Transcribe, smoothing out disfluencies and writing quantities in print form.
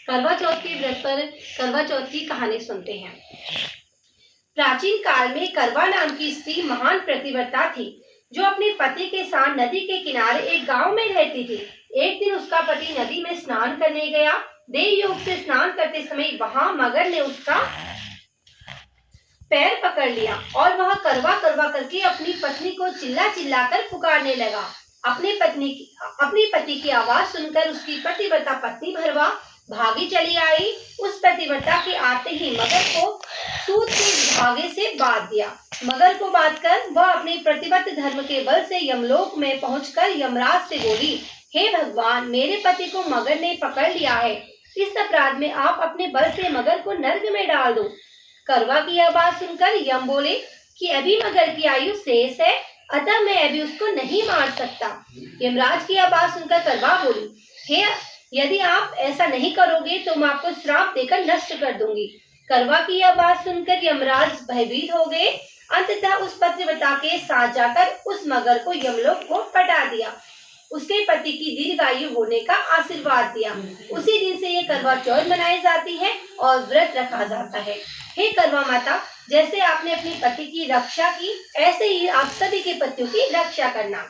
करवा चौथ के व्रत पर करवा चौथ की कहानी सुनते हैं। प्राचीन काल में करवा नाम की स्त्री महान प्रतिव्रता थी, जो अपने पति के साथ नदी के किनारे एक गांव में रहती थी। एक दिन उसका पति नदी में स्नान करने गया। देव योग से स्नान करते समय वहां मगर ने उसका पैर पकड़ लिया और वह करवा करवा करके अपनी पत्नी को चिल्ला चिल्ला कर पुकारने लगा। अपनी पति की आवाज सुनकर उसकी पतिव्रता पत्नी भरवा भागी चली आई। उस पतिव्रता के आते ही मगर को सूत के धागे से बांध दिया। मगर को बांधकर वह अपने प्रतिव्रत धर्म के बल से यमलोक में पहुंचकर यमराज से बोली, हे भगवान, मेरे पति को मगर ने पकड़ लिया है। इस अपराध में आप अपने बल से मगर को नर्क में डाल दो। करवा की आवाज सुनकर यम बोले कि अभी मगर की आयु शेष है, अतः मैं अभी उसको नहीं मार सकता। यमराज की आवाज सुनकर करवा बोली, हे, यदि आप ऐसा नहीं करोगे तो मैं आपको श्राप देकर नष्ट कर दूंगी। करवा की आवाज सुनकर यमराज भयभीत हो गए। अंततः उस पतिव्रता के साथ जाकर उस मगर को यमलोक को पटा दिया, उसके पति की दीर्घायु होने का आशीर्वाद दिया। उसी दिन से ये करवा चौथ मनाई जाती है और व्रत रखा जाता है। हे करवा माता, जैसे आपने अपने पति की रक्षा की, ऐसे ही आप सभी के पतियों की रक्षा करना।